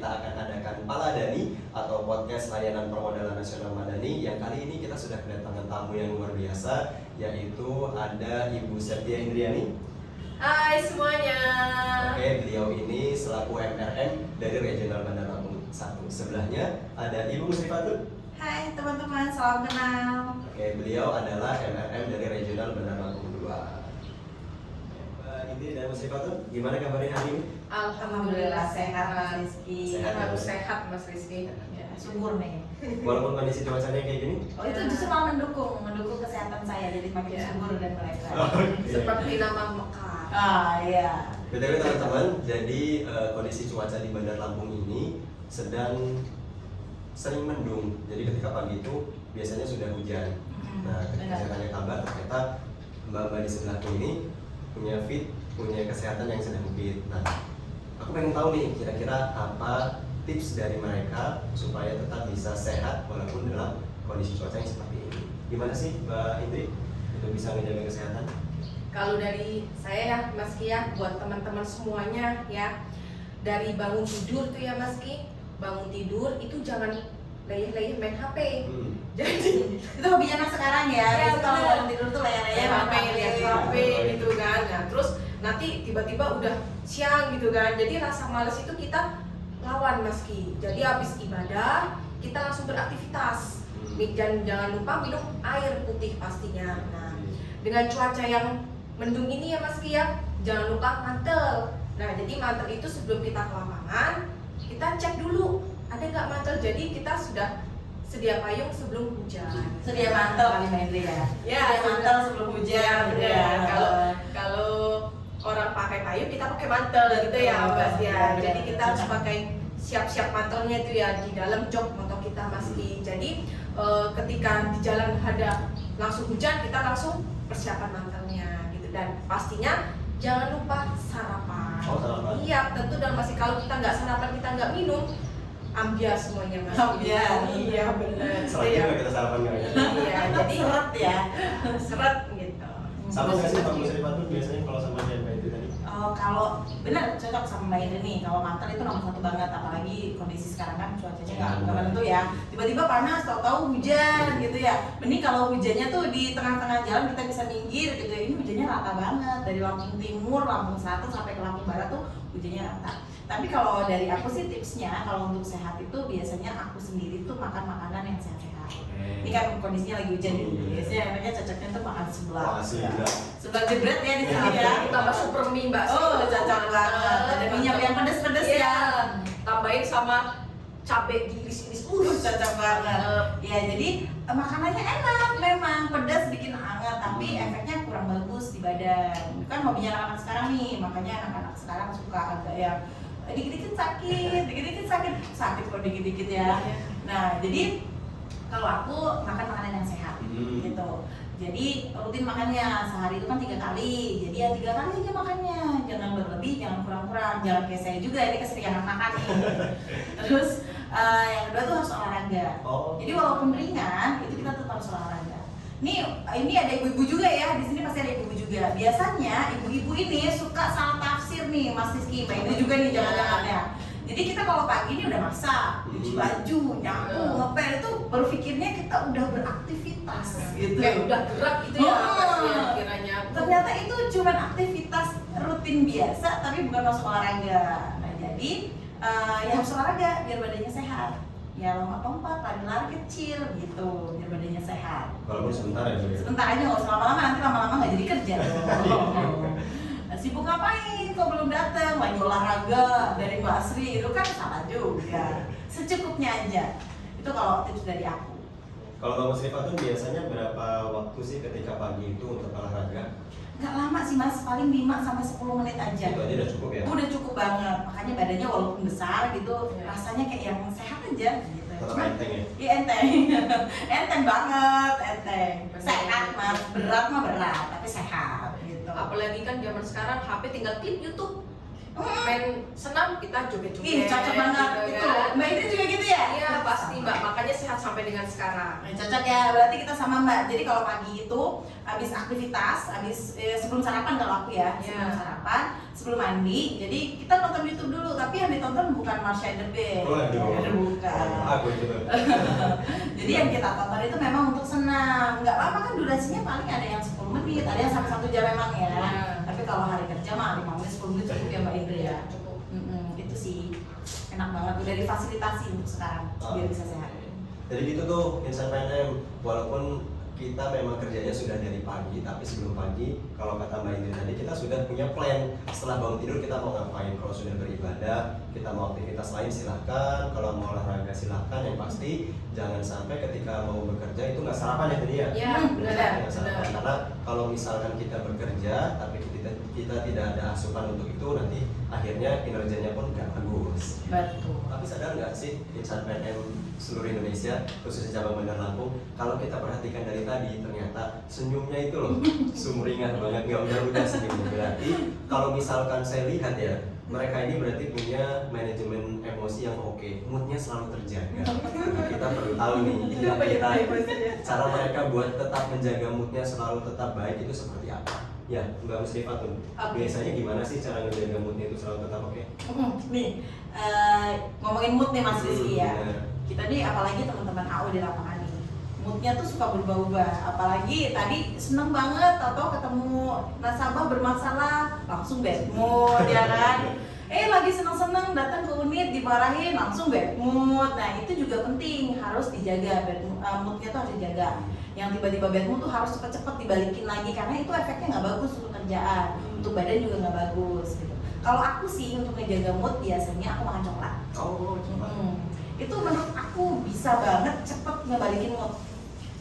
kita akan adakan Paladani atau podcast layanan permodalan nasional Madani. Yang kali ini kita sudah kedatangan tamu yang luar biasa, yaitu ada Ibu Septia Indriani. Hai semuanya. Oke, beliau ini selaku MRM dari Regional Bandar Lampung 1. Sebelahnya ada Ibu Muslifatun. Hai teman-teman, salam kenal. Oke, beliau adalah MRM dari Regional Bandar Lampung 2. Ini dan Muslifatun, gimana kabarnya hari ini? Alhamdulillah sehat Mas Rizky. Sehat. Harus sehat Mas Rizky. Ya, syukur nih. Walaupun kondisi cuacanya kayak gini. Oh itu justru malah mendukung kesehatan saya, jadi makin Ya. subur dan melek. Seperti nama Mekar. Ah iya. BTW teman-teman, jadi kondisi cuaca di Bandar Lampung ini sedang sering mendung. Jadi ketika pagi itu biasanya sudah hujan. Nah, ketika saya tanya kabar, ternyata mbak-mbak di sebelahku ini punya kesehatan yang sedang fit. Nah, aku pengen tahu nih kira-kira apa tips dari mereka supaya tetap bisa sehat walaupun dalam kondisi cuaca yang seperti ini. Gimana sih Mbak Indri untuk bisa menjaga kesehatan? Kalau dari saya ya Mas Ki ya, buat teman-teman semuanya ya, dari bangun tidur tuh ya Mas Ki, bangun tidur itu jangan leyeh-leyeh main HP. Jadi itu hobinya anak sekarang ya. Ya, Biasanya kalau bener. bangun tidur tuh layar-layar HP, lihat HP gitu kan. Nah, terus nanti tiba-tiba udah siang gitu kan. Jadi rasa males itu kita lawan Mas Ki. Jadi habis ibadah kita langsung beraktivitas. Jangan lupa minum air putih pastinya. Nah, dengan cuaca yang mendung ini ya Mas Ki ya, jangan lupa mantel. Nah, jadi mantel itu sebelum kita ke lapangan, kita cek dulu ada nggak mantel. Jadi kita sudah sedia payung sebelum hujan. Sedia mantel kali Mbak Indri ya. Ya, Sedia mantel sebelum hujan. Ya, benar. Kalau orang pakai payung kita pakai mantel gitu ya Mas ya. Jadi kita harus pakai siap-siap mantelnya itu ya di dalam jok motor kita Mas Ki. Jadi ketika di jalan ada langsung hujan, kita langsung persiapan mantelnya gitu. Dan pastinya jangan lupa sarapan. Oh, sarapan. Iya, tentu dan masih kalau kita nggak sarapan, kita nggak minum, ambiar semuanya Mas. Ambiar. Iya benar. Selain Iya. juga kita sarapan nggak ya? Iya, jadi seret ya. seret gitu. Sama nggak sih Pak Muslifatun biasanya kalau sama kayak Mbak Indri tadi? Kalau benar cocok sama Mbak Indri nih, kalau mantel itu nomor satu banget, apalagi kondisi sekarang kan cuacanya nggak menentu ya, tiba-tiba panas, tahu-tahu hujan gitu ya. Mending kalau hujannya tuh di tengah-tengah jalan kita bisa minggir gitu ya. Ini hujannya rata banget dari Lampung Timur, Lampung Selatan sampai ke Lampung Barat tuh hujannya rata. Tapi kalau dari aku sih tipsnya kalau untuk sehat itu biasanya aku sendiri tuh makan makanan yang sehat-sehat. Ini kan kondisinya lagi hujan nih, biasanya enaknya cocoknya tuh makan seblak. Wah, seblak. Seblak jebret ya di sini ya. Tambah super mie Mbak. Oh, cocok banget. Ada minyak yang pedes-pedes Iya. ya. Tambahin sama cabai diiris-iris. Cocok banget. Ya, jadi makanannya enak memang, pedas bikin hangat, tapi efeknya kurang bagus di badan. Kan hobinya anak-anak sekarang nih, makanya anak-anak sekarang suka agak yang dikit-dikit sakit kok dikit-dikit ya. Nah, jadi kalau aku makan makanan yang sehat gitu. Jadi rutin makannya sehari itu kan 3 kali. Jadi ya 3 kali aja makannya. Jangan berlebih, jangan kurang-kurang. Jangan kayak saya juga ini keseringan makan nih. Terus yang kedua tuh harus olahraga. Jadi walaupun ringan, itu kita tetap harus olahraga. Ini ada ibu-ibu juga ya. Di sini pasti ada ibu-ibu juga. Biasanya ibu-ibu ini suka salah tafsir nih, Mas Rizky. Mbak Indri juga nih jangan-jangan ya. Jadi kita kalau pagi ini udah masak, cuci baju, nyapu, ngepel, itu berpikirnya kita udah beraktivitas gitu. Kayak udah gerak gitu ya pastinya kiranya. Ternyata itu cuma aktivitas rutin biasa tapi bukan masuk olahraga. Nah jadi ya harus olahraga biar badannya sehat. Ya lompat-lompat, lari-lari kecil gitu biar badannya sehat. Walaupun sebentar ya Bu ya? Sebentar aja, nggak usah lama-lama, nanti lama-lama nggak jadi kerja dong. Sibuk ngapain kok belum datang, lagi olahraga dari Mbak Asri, itu kan salah juga. Secukupnya aja, itu kalau tips dari aku. Kalau Mbak Muslifatun biasanya berapa waktu sih ketika pagi itu untuk olahraga? Nggak lama sih Mas, paling 5-10 menit aja. Itu aja udah cukup ya? Udah cukup banget, makanya badannya walaupun besar gitu, rasanya kayak yang sehat aja gitu. Tetap enteng ya? Iya enteng, enteng banget, enteng. Sehat Mas, berat mah berat, tapi sehat gitu. Apalagi kan zaman sekarang HP tinggal klik YouTube. main senam kita joget-joget. Ih, cocok banget gitu itu. kan. Mbak Indri juga gitu ya? Iya pasti Mbak, makanya sehat sampai dengan sekarang. Nah, cocok ya, berarti kita sama Mbak. Jadi kalau pagi itu habis aktivitas, sebelum sarapan kalau aku ya, sebelum Iya. sarapan, sebelum mandi, jadi kita nonton YouTube dulu. Tapi yang ditonton bukan Marsha and the Bear. Waduh. Bukan. Aku itu. Jadi yang kita tonton itu memang untuk senam. Nggak lama kan durasinya paling ada yang 10 menit, ada yang sampai 1 jam memang ya. Iya. Tapi kalau hari kerja mah 5 menit, 10 menit cukup ya Mbak Indri ya. Cukup. Itu sih enak banget, udah difasilitasi untuk sekarang biar bisa sehat. Jadi gitu tuh Insan PNM, walaupun kita memang kerjanya sudah dari pagi, tapi sebelum pagi kalau kata Mbak Indri tadi kita sudah punya plan. Setelah bangun tidur kita mau ngapain, kalau sudah beribadah kita mau aktivitas lain silahkan, kalau mau olahraga silahkan, yang pasti jangan sampai ketika mau bekerja itu nggak sarapan ya tadi ya. Iya benar. Nggak sarapan. Karena kalau misalkan kita bekerja tapi kita tidak ada asupan untuk itu, nanti akhirnya kinerjanya pun nggak bagus. Betul. Tapi sadar nggak sih Insan PNM seluruh Indonesia, khususnya cabang Bandar Lampung, kalau kita perhatikan dari tadi ternyata senyumnya itu loh sumringah banget, nggak udah senyumnya. Berarti kalau misalkan saya lihat ya, mereka ini berarti punya manajemen emosi yang oke, moodnya selalu terjaga. Nah, kita perlu tahu nih cara mereka buat tetap menjaga moodnya selalu tetap baik itu seperti apa. Ya, Mbak Muslifatun, biasanya gimana sih cara menjaga moodnya itu selalu tetap oke? Nih, ngomongin mood nih Mas Rizky ya. Benar. Kita nih apalagi teman-teman AO di lapangan nih, moodnya tuh suka berubah-ubah. Apalagi tadi seneng banget atau ketemu nasabah bermasalah langsung bad mood ya kan. Lagi seneng-seneng datang ke unit dimarahin langsung bad mood. Nah itu juga penting, harus dijaga moodnya tuh harus dijaga. Yang tiba-tiba bad mood tuh harus cepet-cepet dibalikin lagi karena itu efeknya nggak bagus untuk kerjaan, untuk badan juga nggak bagus gitu. Kalau aku sih untuk ngejaga mood biasanya aku makan coklat. Oh, coba. Itu menurut aku bisa banget cepet ngebalikin mood.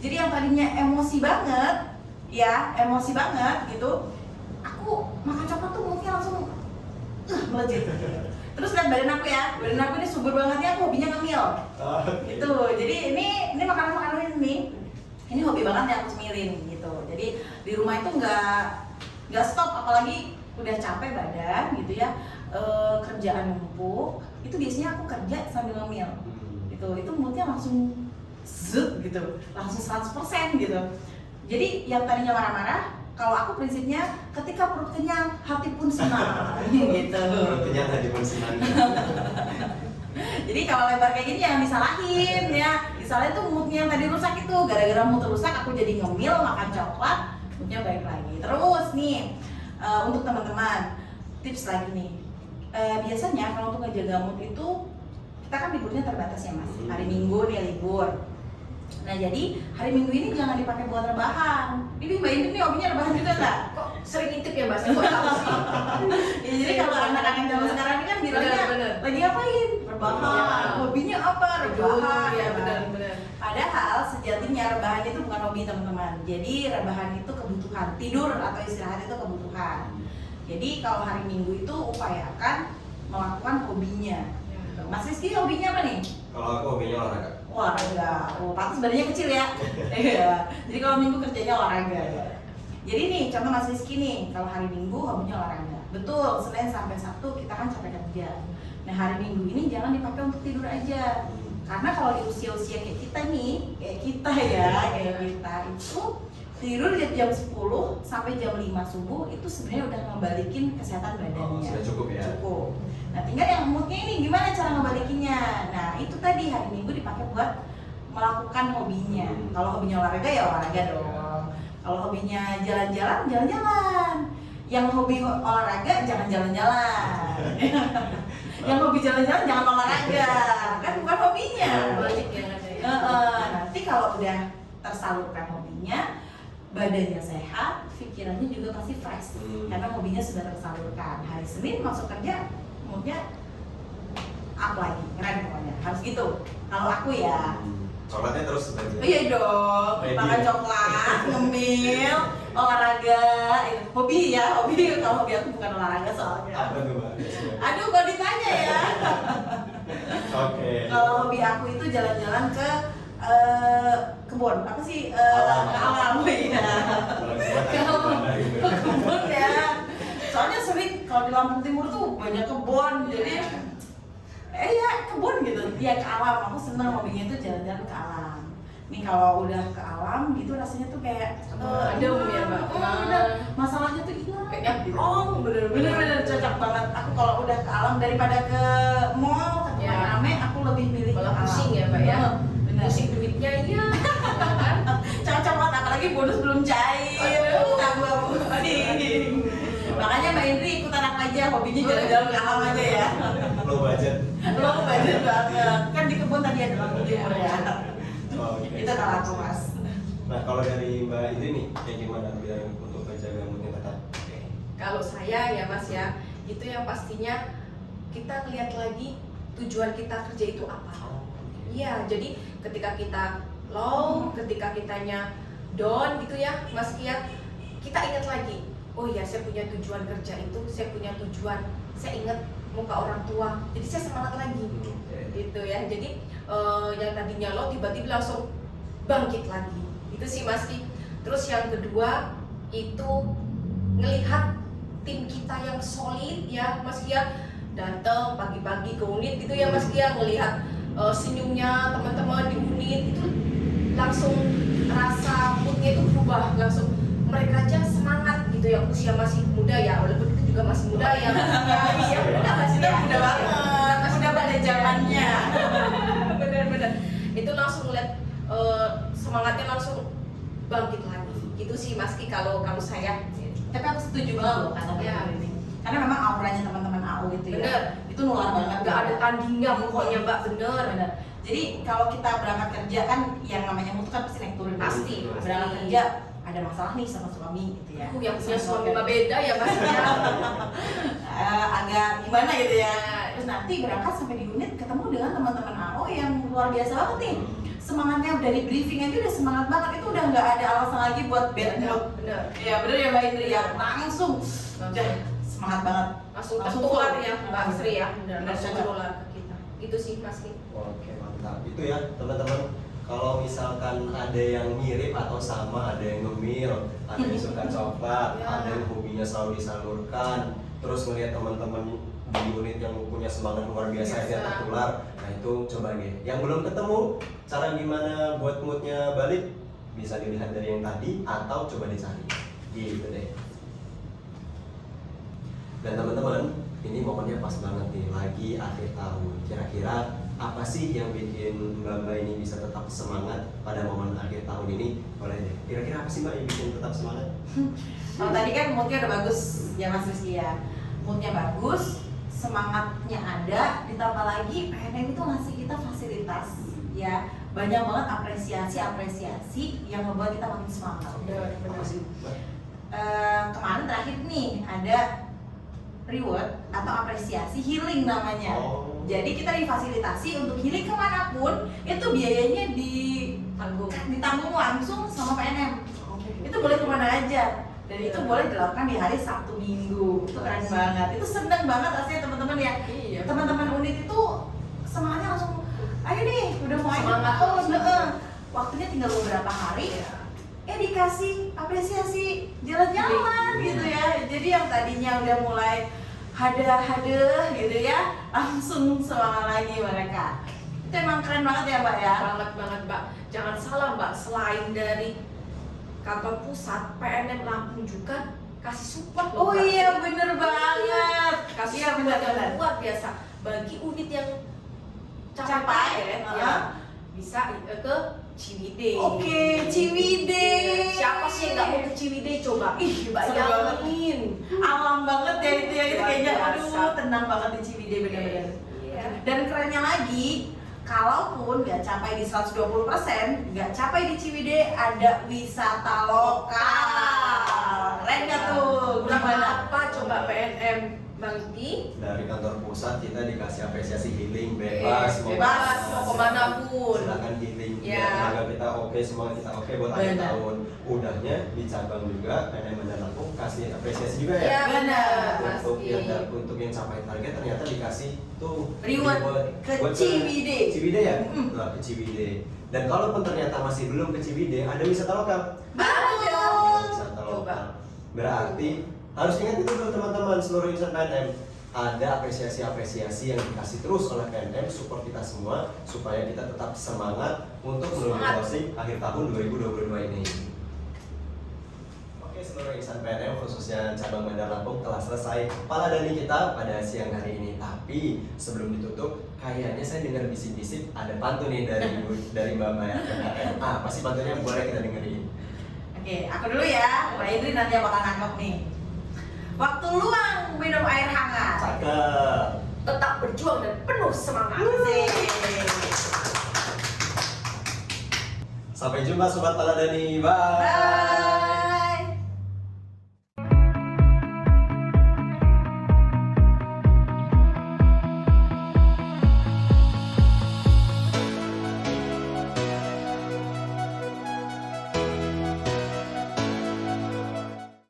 Jadi yang tadinya emosi banget gitu, aku makan coklat tuh moodnya langsung melejit. Terus lihat badan aku ini subur banget ya, aku hobinya ngemil. Gitu. Jadi ini makanan ini hobi banget yang aku cemilin gitu. Jadi di rumah itu nggak stop, apalagi udah capek badan gitu ya, kerjaan numpuk, itu biasanya aku kerja sambil ngemil. Itu moodnya langsung zut gitu, langsung 100% gitu. Jadi yang tadinya marah-marah, kalau aku prinsipnya ketika perut kenyang, hati pun senang gitu. Perut kenyang, hati pun senang. Jadi kalau lebar kayak gini jangan disalahin ya. Disalahin tuh moodnya yang tadi rusak itu, gara-gara mood rusak aku jadi ngemil, makan coklat, moodnya baik lagi. Terus nih, untuk teman-teman, tips lagi nih. Biasanya kalau untuk ngejaga mood itu kita kan liburnya terbatas ya Mas. Hari Minggu nih libur. Nah jadi hari Minggu ini jangan dipakai buat rebahan. Ini Mbak Indri nih hobinya rebahan juga nggak? Kok sering intip ya Mbak? Saya kok tahu sih. Ya, jadi kalau anak-anak zaman sekarang ini kan bilangnya Bener. lagi ngapain? Rebahan. Hobinya apa? Rebahan. Iya benar. Padahal sejatinya rebahan itu bukan hobi teman-teman. Jadi rebahan itu kebutuhan. Tidur atau istirahat itu kebutuhan. Jadi kalau hari Minggu itu upayakan melakukan hobinya. Mas Rizky hobinya apa nih? Kalau aku hobinya olahraga. Olahraga. Oh, pantas badannya kecil ya. Iya. Jadi kalau Minggu kerjanya olahraga. Jadi nih, contoh Mas Rizky nih, kalau hari Minggu hobinya olahraga. Betul, Senin sampai Sabtu kita kan capek kerja. Nah hari Minggu ini jangan dipakai untuk tidur aja. Karena kalau di usia-usia kayak kita nih, kayak kita itu tidur jam 10 sampai jam 5 subuh itu sebenarnya udah ngebalikin kesehatan badannya. Sudah cukup ya? Cukup. Nah tinggal yang moodnya ini gimana cara ngebalikinnya. Nah itu tadi hari Minggu dipakai buat melakukan hobinya. Kalau hobinya olahraga ya olahraga dong. Kalau hobinya jalan-jalan. Yang hobi olahraga jangan jalan-jalan. Yang hobi jalan-jalan jangan olahraga. Kan bukan hobinya. Balik yang ada ya. Nanti kalau udah tersalurkan hobinya, badannya sehat, pikirannya juga pasti fresh. Karena hobinya sudah tersalurkan. Hari Senin masuk kerja, moodnya up lagi, keren pokoknya. Harus gitu. Kalau aku ya. Coklatnya terus saja. Iya dong, makan coklat, ngemil, olahraga. Hobi ya, hobi. Kalau hobi aku bukan olahraga soalnya. Apa tuh Mbak? Aduh, kalau ditanya ya. Oke. Kalau hobi aku itu jalan-jalan ke kebun, apa sih? Alam. Ke alam, iya. Ke kebun ya. soalnya sering kalau di Lampung Timur tuh banyak kebun, jadi ya kebun gitu, ya ke alam. Aku seneng hobinya tuh jalan-jalan ke alam. Nih kalau udah ke alam gitu rasanya tuh kayak adem ya Mbak. bener, masalahnya tuh hilang. Kayaknya plong, Bener-bener cocok banget. Aku kalau udah ke alam daripada ke mall, ke tempat Ya. rame, aku lebih milih ke Malah alam. pusing ya Mbak ya. Bener. Pusing duitnya iya. Kan? Cocok banget, apalagi bonus belum cair. Aduh. Tanggung pusing. Makanya Mbak Indri ikutan aku aja, hobinya jalan-jalan ke alam aja ya. Low budget. Lo banget banget. Kan di kebun tadi ada Lampung Timur ya. Oke. Itu kalau aku Mas. Nah kalau dari Mbak Indri nih, kayak gimana biar untuk menjaga moodnya tetap oke? Kalau saya ya Mas ya, itu yang pastinya kita lihat lagi tujuan kita kerja itu apa. Iya, jadi ketika kita low, ketika kitanya down gitu ya Mas Kia, kita ingat lagi, oh ya saya punya tujuan kerja itu, saya punya tujuan, saya ingat muka orang tua, jadi saya semangat lagi gitu ya. Jadi yang tadinya low tiba-tiba langsung bangkit lagi, itu sih Mas Ki. Terus yang kedua itu ngelihat tim kita yang solid ya Mas Kia, datang pagi-pagi ke unit gitu ya Mas Kia, ngelihat senyumnya teman-teman di unit itu langsung rasa moodnya itu berubah, langsung mereka aja semangat gitu ya, usia masih muda ya, walaupun kita juga masih muda ya Mas Kia. Iya benar Mas Kita Kia. muda banget, udah pada zamannya. Bener-bener itu langsung lihat semangatnya langsung bangkit lagi. Itu sih Mas Ki kalau saya. Tapi aku setuju banget loh kata Mbak Ya. Indri ini. Karena memang auranya teman-teman AU gitu ya. Bener. Itu nular banget. Gak ada tandingnya pokoknya Mbak, bener. Bener. Jadi kalau kita berangkat kerja kan yang namanya mood kan pasti naik turun. Pasti. Berangkat kerja ada masalah nih sama suami gitu ya. Yang punya Sama suami keluarga. mah beda ya Mas ya. Agak gimana gitu ya. Ya. Terus nanti berangkat sampai di unit ketemu dengan teman-teman AO yang luar biasa banget nih. Semangatnya dari briefing aja udah semangat banget, itu udah nggak ada alasan lagi buat bad mood. Bener. Ya bener ya Mbak Indri ya, langsung udah semangat banget. Langsung Langsung tertular full. ya Mbak Sri ya. Bener, Langsung cocok. tertular ke kita. Itu sih Mas Ki. Oke mantap. Itu ya teman-teman. Kalau misalkan ada yang mirip atau sama, ada yang ngemil, ada yang suka coklat, Ya. ada yang hobinya selalu disalurkan, terus melihat teman-teman di unit yang punya semangat luar biasa Biasa. yang tertular, nah itu coba deh. Yang belum ketemu, cara gimana buat moodnya balik, bisa dilihat dari yang tadi atau coba dicari, gitu deh. Dan teman-teman, ini momennya pas banget nih, lagi akhir tahun. Kira-kira apa sih yang bikin Mbak ini bisa tetap semangat pada momen akhir tahun ini? Boleh deh. Kira-kira apa sih Mbak yang bikin tetap semangat? Kalau tadi kan moodnya udah bagus ya Mas Rizky ya, moodnya bagus, semangatnya ada, ditambah lagi PNM itu ngasih kita fasilitas ya, banyak banget apresiasi yang membuat kita makin semangat. Apa sih Mbak? Kemarin terakhir nih ada reward atau apresiasi healing namanya. Oh. Jadi kita difasilitasi untuk healing kemanapun, itu biayanya ditanggung langsung sama PNM. Itu boleh kemana aja, dan itu boleh dilakukan di hari Sabtu Minggu. Itu keren banget, itu seneng banget rasanya teman-teman ya. Iya. Teman-teman unit itu semangatnya langsung, ayo nih udah mau akhir Semangat. tahun, waktunya tinggal beberapa hari. Dikasih apresiasi jalan-jalan gitu ya. Jadi yang tadinya udah mulai hade-hade gitu ya, langsung semangat lagi mereka. Itu emang keren banget ya Mbak ya. Banget Mbak. Jangan salah Mbak, selain dari kantor pusat, PNM Lampung juga kasih support Oh loh, Mbak. iya bener banget. Kasih Iya, support yang bener-bener. luar biasa bagi unit yang Capai, capai ya, uh-huh. bisa ke Ciwidey. Oke, Ciwidey. Siapa sih yang nggak mau ke Ciwidey coba? Ih, bayangin. Alam banget ya itu ya, itu Luar kayaknya biasa. aduh tenang banget di Ciwidey bener-bener. Iya. Dan kerennya lagi, kalaupun nggak capai di 120%, nggak capai di Ciwidey, ada wisata lokal. Keren nggak tuh? Gimana? Apa coba PNM Bangki? Dari kantor pusat kita dikasih apresiasi healing bebas, Bebas, mau kemana pun. silakan healing. Ya. Tenaga kita oke, semangat kita oke buat akhir Benar. tahun. Udahnya di cabang juga PNM Bandar Lampung kasih apresiasi juga ya. Ya benar, Untuk pasti. untuk yang capai target ternyata dikasih tuh Reward ke buat Ciwidey. Ciwidey ya? Mm. Nah, ke Ciwidey. Dan kalaupun ternyata masih belum ke Ciwidey, ada wisata lokal. Betul. Wisata Coba. lokal. Berarti Harus ingat itu tuh teman-teman, seluruh insan PNM. Ada apresiasi-apresiasi yang dikasih terus oleh PNM, support kita semua supaya kita tetap semangat untuk menuju closing akhir tahun 2022 ini. Oke, seluruh insan PNM khususnya cabang Bandar Lampung telah selesai kepala dani kita pada siang hari ini. Tapi sebelum ditutup, kayaknya saya dengar bisik-bisik ada pantun nih dari Mbak Maya. Apa sih pantunnya, boleh kita dengerin? Oke, aku dulu ya. Mbak Indri nanti yang bakal nangkep nih. Waktu luang minum air hangat. Cakep. Tetap berjuang dan penuh semangat. Asik. Sampai jumpa Sobat Paladani. Bye. Bye.